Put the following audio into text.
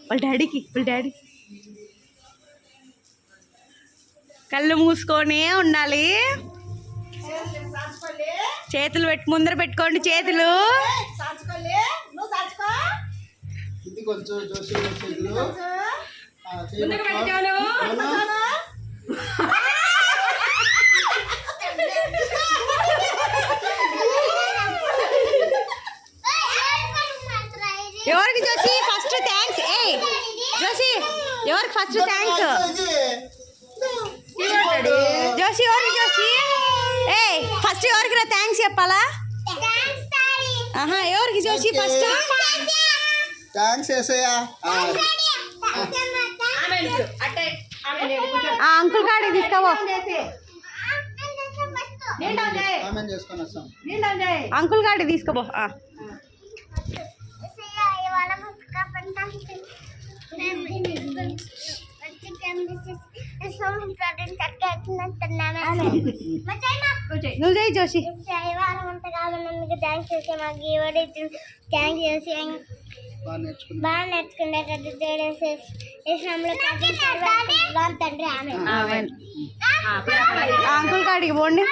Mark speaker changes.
Speaker 1: వాళ్ళ డాడీ కళ్ళు మూసుకొనే ఉండాలి. చేతులు ముందర పెట్టుకోండి. చేతులు ఎవరికి జోషి ఫస్ట్ థ్యాంక్స్. జోషి ఎవరికి ఫస్ట్ థ్యాంక్స్? జోషి ఎవరికి? జోషి ఫస్ట్ ఎవరికి రా థ్యాంక్స్ చెప్పాలా? ఎవరికి జోషి ఫస్ట్
Speaker 2: థ్యాంక్స్?
Speaker 1: అంకుల్ కాడికి తీసుకోవో. అంకుల్ కాడికి తీసుకోబో. నువ్వు చేయి జోషి.
Speaker 3: బాగా నేర్చుకునేటట్టు తండ్రి
Speaker 1: అంకుల్ కాడికి పోండి.